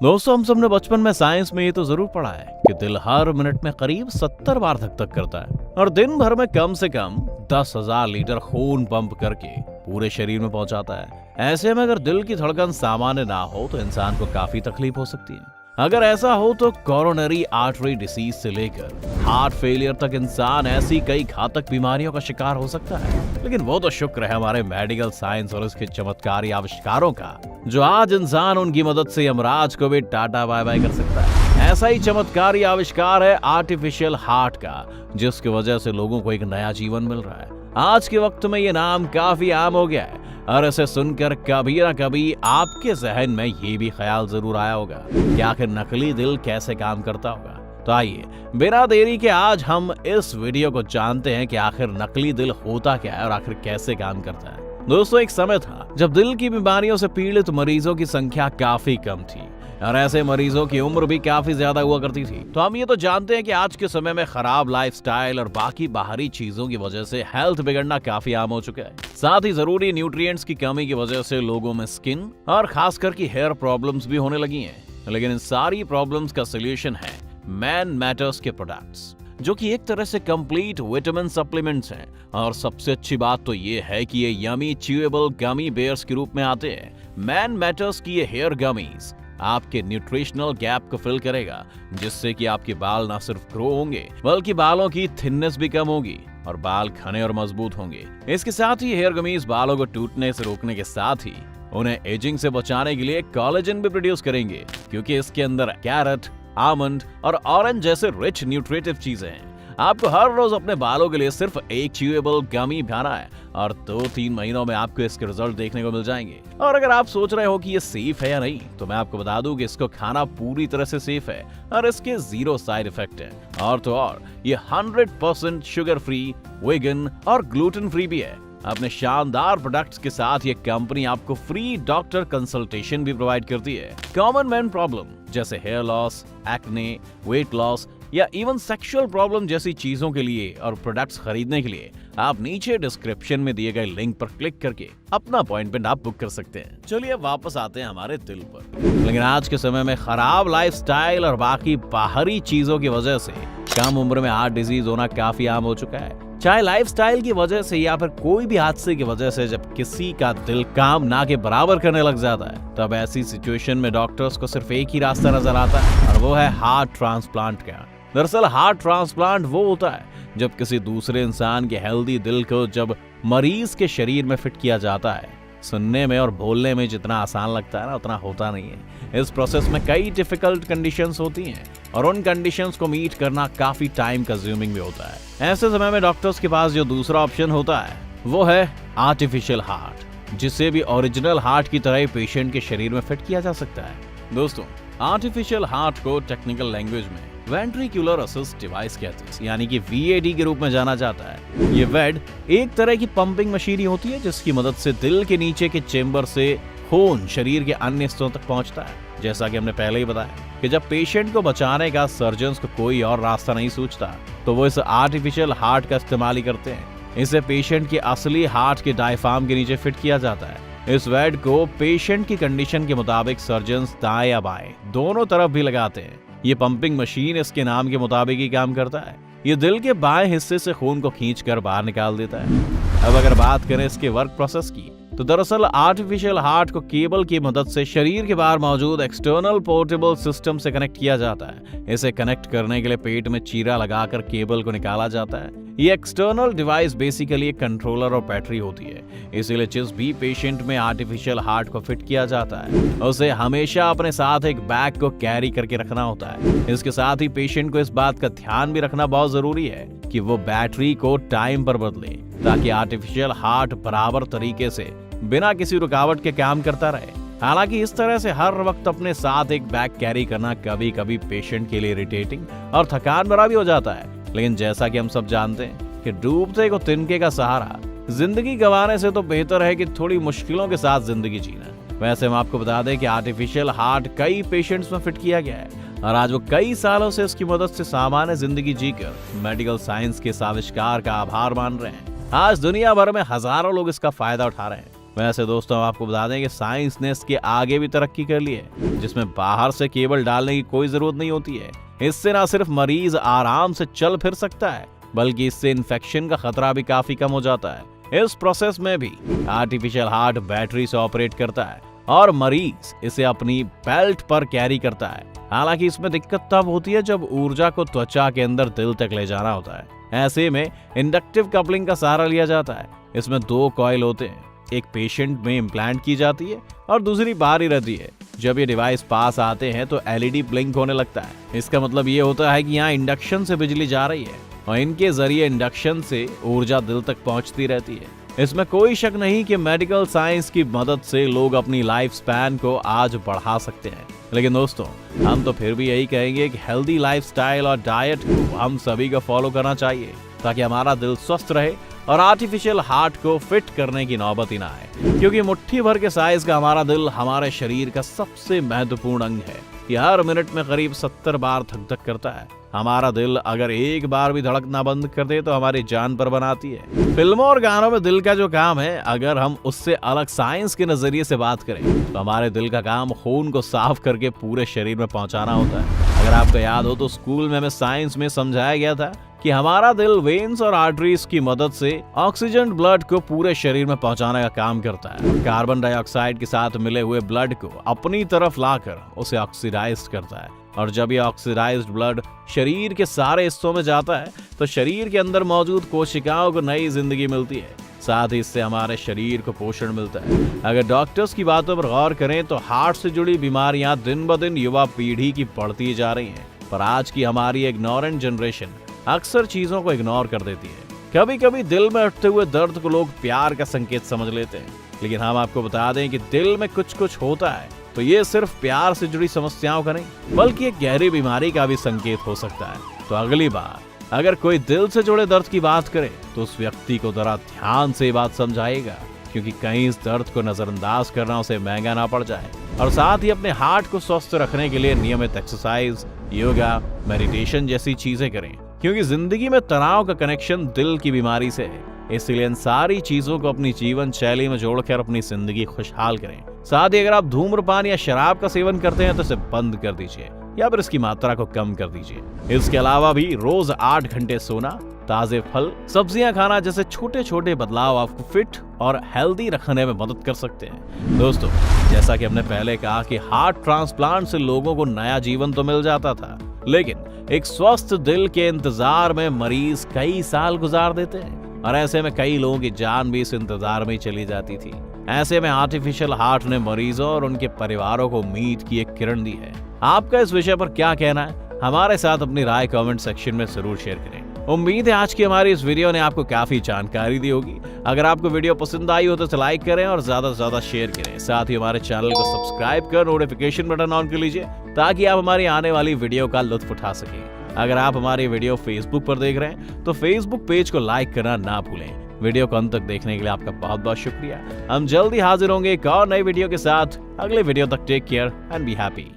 दोस्तों, हम सबने बचपन में साइंस में ये तो जरूर पढ़ा है कि दिल हर मिनट में करीब 70 बार धक-धक करता है और दिन भर में कम से कम 10,000 लीटर खून पंप करके पूरे शरीर में पहुंचाता है। ऐसे में अगर दिल की धड़कन सामान्य ना हो तो इंसान को काफी तकलीफ हो सकती है। अगर ऐसा हो तो कोरोनरी आर्टरी डिसीज से लेकर हार्ट फेलियर तक इंसान ऐसी कई घातक बीमारियों का शिकार हो सकता है। लेकिन वो तो शुक्र है हमारे मेडिकल साइंस और इसके चमत्कारी आविष्कारों का, जो आज इंसान उनकी मदद से यमराज को भी टाटा बाय बाय कर सकता है। ऐसा ही चमत्कारी आविष्कार है आर्टिफिशियल हार्ट का, जिसकी वजह से लोगों को एक नया जीवन मिल रहा है। आज के वक्त में ये नाम काफी आम हो गया है और इसे सुनकर कभी ना कभी आपके जहन में ये भी ख्याल जरूर आया होगा कि आखिर नकली दिल कैसे काम करता होगा। तो आइए बिना देरी के आज हम इस वीडियो को जानते हैं कि आखिर नकली दिल होता क्या है और आखिर कैसे काम करता है। दोस्तों, एक समय था जब दिल की बीमारियों से पीड़ित मरीजों की संख्या काफी कम थी और ऐसे मरीजों की उम्र भी काफी ज्यादा हुआ करती थी। तो हम ये तो जानते हैं कि आज के समय में खराब लाइफस्टाइल और बाकी बाहरी चीजों की वजह से हेल्थ बिगड़ना काफी आम हो चुका है। साथ ही जरूरी न्यूट्रिएंट्स की कमी की वजह से लोगों में स्किन और खासकर की हेयर प्रॉब्लम्स भी होने लगी हैं। लेकिन इन सारी प्रॉब्लम्स का सोल्यूशन है मैन मैटर्स के प्रोडक्ट्स, जो कि एक तरह से कंप्लीट विटामिन सप्लीमेंट्स हैं। और सबसे अच्छी बात तो ये है कि ये यमी च्यूएबल गमी बेयर्स के रूप में आते हैं। मैन मैटर्स की ये हेयर गमीज आपके न्यूट्रिशनल गैप को फिल करेगा, जिससे कि आपके बाल ना सिर्फ ग्रो होंगे बल्कि बालों की थिननेस भी कम होगी और बाल घने और मजबूत होंगे। इसके साथ ही हेयर गमीज बालों को टूटने से रोकने के साथ ही उन्हें एजिंग से बचाने के लिए कोलेजन भी प्रोड्यूस करेंगे, क्योंकि इसके अंदर कैरेट, आमंड और ऑरेंज जैसे रिच न्यूट्रिटिव चीजें हैं। आपको हर रोज अपने बालों के लिए सिर्फ एक च्यूएबल गमी खाना है और 2-3 महीनों में आपको इसके रिजल्ट देखने को मिल जाएंगे। और अगर आप सोच रहे हो कि ये सेफ है या नहीं, तो मैं आपको बता दूं कि इसको खाना पूरी तरह से सेफ है और इसके 0 साइड इफेक्ट है। और तो और ये 100% शुगर फ्री, वेगन और ग्लूटेन फ्री भी है। अपने शानदार प्रोडक्ट्स के साथ ये कंपनी आपको फ्री डॉक्टर कंसल्टेशन भी प्रोवाइड करती है। कॉमन मैन प्रॉब्लम जैसे hair loss, acne, weight loss या इवन सेक्सुअल प्रॉब्लम जैसी चीजों के लिए और प्रोडक्ट्स खरीदने के लिए आप नीचे डिस्क्रिप्शन में दिए गए लिंक पर क्लिक करके अपना अपॉइंटमेंट आप बुक कर सकते हैं। चलिए वापस आते हैं हमारे दिल पर। लेकिन आज के समय में खराब लाइफस्टाइल और बाकी बाहरी चीजों की वजह से कम उम्र में हार्ट डिजीज होना काफी आम हो चुका है। चाहे लाइफस्टाइल की वजह से या फिर कोई भी हादसे की वजह से जब किसी का दिल काम ना के बराबर करने लग जाता है, तब ऐसी सिचुएशन में डॉक्टर्स को सिर्फ एक ही रास्ता नजर आता है और वो है हार्ट ट्रांसप्लांट का। दरअसल हार्ट ट्रांसप्लांट वो होता है जब किसी दूसरे इंसान के हेल्दी दिल को जब मरीज के शरीर में फिट किया जाता है। सुनने में और बोलने में जितना आसान लगता है ना, उतना होता नहीं है। इस प्रोसेस में कई डिफिकल्ट कंडीशंस होती हैं और उन कंडीशंस को मीट करना काफी टाइम कंज्यूमिंग भी होता है। ऐसे समय में डॉक्टर्स के पास जो दूसरा ऑप्शन होता है वो है आर्टिफिशियल हार्ट, जिसे भी ओरिजिनल हार्ट की तरह पेशेंट के शरीर में फिट किया जा सकता है। दोस्तों, आर्टिफिशियल हार्ट को टेक्निकल लैंग्वेज में वेंट्रिकुलर असिस्ट डिवाइस कहते हैं, यानी कि VAD के रूप में जाना जाता है। ये वेड एक तरह की पंपिंग मशीन होती है जिसकी मदद से दिल के नीचे के चेंबर से खून शरीर के अन्य हिस्सों तक पहुंचता है। जैसा कि हमने पहले ही बताया कि जब पेशेंट को बचाने का सर्जन्स को कोई और रास्ता नहीं सूझता, तो वो इस आर्टिफिशियल हार्ट का इस्तेमाल ही करते हैं। इसे पेशेंट के असली हार्ट के डायफ्राम के नीचे फिट किया जाता है। इस वेड को पेशेंट की कंडीशन के मुताबिक सर्जन्स दाएं या बाएं दोनों तरफ भी लगाते हैं। ये पंपिंग मशीन इसके नाम के मुताबिक ही काम करता है। ये दिल के बाएं हिस्से से खून को खींचकर बाहर निकाल देता है। अब अगर बात करें इसके वर्क प्रोसेस की, तो दरअसल आर्टिफिशियल हार्ट को केबल की मदद से शरीर के बाहर मौजूद एक्सटर्नल पोर्टेबल सिस्टम से कनेक्ट किया जाता है। इसे कनेक्ट करने के लिए पेट में चीरा लगाकर केबल को निकाला जाता है। ये एक्सटर्नल डिवाइस बेसिकली एक कंट्रोलर और बैटरी होती है। इसीलिए जिस भी पेशेंट में आर्टिफिशियल हार्ट को फिट किया जाता है, उसे हमेशा अपने साथ एक बैग को कैरी करके रखना होता है। इसके साथ ही पेशेंट को इस बात का ध्यान भी रखना बहुत जरूरी है कि वो बैटरी को टाइम पर बदले, ताकि आर्टिफिशियल हार्ट बराबर तरीके से बिना किसी रुकावट के काम करता रहे। हालांकि इस तरह से हर वक्त अपने साथ एक बैग कैरी करना कभी कभी पेशेंट के लिए इरिटेटिंग और थकान भरा भी हो जाता है। लेकिन जैसा कि हम सब जानते हैं कि डूबते को तिनके का सहारा, जिंदगी गंवाने से तो बेहतर है कि थोड़ी मुश्किलों के साथ जिंदगी जीना। वैसे हम आपको बता दें कि आर्टिफिशियल हार्ट कई पेशेंट्स में फिट किया गया है और आज वो कई सालों से इसकी मदद से सामान्य जिंदगी जीकर मेडिकल साइंस के इस आविष्कार का आभार मान रहे हैं। आज दुनिया भर में हजारों लोग इसका फायदा उठा रहे हैं। वैसे दोस्तों आपको बता दें कि साइंस ने इसके आगे भी तरक्की कर ली है, जिसमें बाहर से केबल डालने की कोई जरूरत नहीं होती है। इससे ना सिर्फ मरीज आराम से चल फिर सकता है, बल्कि इससे इन्फेक्शन का खतरा भी काफी कम हो जाता है। इस प्रोसेस में भी आर्टिफिशियल हार्ट बैटरी से ऑपरेट करता है और मरीज इसे अपनी बेल्ट पर कैरी करता है। हालांकि इसमें दिक्कत तब होती है जब ऊर्जा को त्वचा के अंदर दिल तक ले जाना होता है। ऐसे में इंडक्टिव कपलिंग का सहारा लिया जाता है। इसमें 2 कॉइल होते हैं, एक पेशेंट में इम्प्लांट की जाती है और दूसरी बाहर ही रहती है। जब ये डिवाइस पास आते हैं तो एलईडी ब्लिंक होने लगता है। इसका मतलब ये होता है कि यहाँ इंडक्शन से बिजली जा रही है और इनके जरिए इंडक्शन से ऊर्जा दिल तक पहुंचती रहती है। इसमें कोई शक नहीं कि मेडिकल साइंस की मदद से लोग अपनी लाइफ स्पैन को आज बढ़ा सकते हैं। लेकिन दोस्तों हम तो फिर भी यही कहेंगे कि हेल्दी लाइफस्टाइल और डाइट को हम सभी को फॉलो करना चाहिए, ताकि हमारा दिल स्वस्थ रहे और आर्टिफिशियल हार्ट को फिट करने की नौबत ही ना आए। क्योंकि मुट्ठी भर के साइज का हमारा दिल हमारे शरीर का सबसे महत्वपूर्ण अंग है। यह हर मिनट में करीब 70 बार धक धक करता है। हमारा दिल अगर एक बार भी धड़कना बंद कर दे तो हमारी जान पर बनाती है। फिल्मों और गानों में दिल का जो काम है, अगर हम उससे अलग साइंस के नजरिए से बात करें तो हमारे दिल का काम खून को साफ करके पूरे शरीर में पहुंचाना होता है। अगर आपको याद हो तो स्कूल में हमें साइंस में समझाया गया था कि हमारा दिल वेन्स और आर्टरीज की मदद से ऑक्सीजन ब्लड को पूरे शरीर में पहुंचाने का काम करता है। कार्बन डाइऑक्साइड के साथ मिले हुए ब्लड को अपनी तरफ लाकर उसे ऑक्सीडाइज करता है और जब ये ऑक्सीडाइज्ड ब्लड शरीर के सारे हिस्सों में जाता है तो शरीर के अंदर मौजूद कोशिकाओं को नई जिंदगी मिलती है। साथ ही इससे हमारे शरीर को पोषण मिलता है। अगर डॉक्टर्स की बातों पर गौर करें तो हार्ट से जुड़ी बीमारियां दिन ब दिन युवा पीढ़ी की बढ़ती जा रही हैं। पर आज की हमारी इग्नोरेंट जनरेशन अक्सर चीजों को इग्नोर कर देती है। कभी कभी दिल में उठते हुए दर्द को लोग प्यार का संकेत समझ लेते हैं, लेकिन हम आपको बता दें कि दिल में कुछ होता है तो ये सिर्फ प्यार से जुड़ी समस्याओं का नहीं, बल्कि एक गहरी बीमारी का भी संकेत हो सकता है। तो अगली बार अगर कोई दिल से जुड़े दर्द की बात करे तो उस व्यक्ति को जरा ध्यान से बात समझाएगा, क्योंकि कहीं इस दर्द को नजरअंदाज करना उसे महंगा ना पड़ जाए। और साथ ही अपने हार्ट को स्वस्थ रखने के लिए नियमित एक्सरसाइज, योगा, मेडिटेशन जैसी चीजें करें, क्योंकि जिंदगी में तनाव का कनेक्शन दिल की बीमारी से है। इसलिए इन सारी चीजों को अपनी जीवन शैली में जोड़कर अपनी जिंदगी खुशहाल करें। साथ ही अगर आप धूम्रपान या शराब का सेवन करते हैं तो इसे बंद कर दीजिए या फिर इसकी मात्रा को कम कर दीजिए। इसके अलावा भी रोज 8 घंटे सोना, ताजे फल, सब्जियां खाना जैसे छोटे छोटे बदलाव आपको फिट और हेल्दी रखने में मदद कर सकते हैं। दोस्तों जैसा कि हमने पहले कहा कि हार्ट ट्रांसप्लांट से लोगों को नया जीवन तो मिल जाता था, लेकिन एक स्वस्थ दिल के इंतजार में मरीज कई साल गुजार देते हैं और ऐसे में कई लोगों की जान भी इस इंतजार में चली जाती थी। ऐसे में आर्टिफिशियल हार्ट ने मरीजों और उनके परिवारों को उम्मीद की एक किरण दी है। आपका इस विषय पर क्या कहना है? हमारे साथ अपनी राय कमेंट सेक्शन में जरूर शेयर करें। उम्मीद है आज की हमारी इस वीडियो ने आपको काफी जानकारी दी होगी। अगर आपको वीडियो पसंद आई हो तो लाइक करें और ज्यादा से ज्यादा शेयर करें। साथ ही हमारे चैनल को सब्सक्राइब कर नोटिफिकेशन बटन ऑन कर लीजिए ताकि आप हमारी आने वाली वीडियो का लुत्फ उठा सकें। अगर आप हमारी वीडियो फेसबुक पर देख रहे हैं तो फेसबुक पेज को लाइक करना ना भूलें। वीडियो को अंत तक देखने के लिए आपका बहुत बहुत शुक्रिया। हम जल्दी हाजिर होंगे एक और नई वीडियो के साथ। अगले वीडियो तक take care and be happy.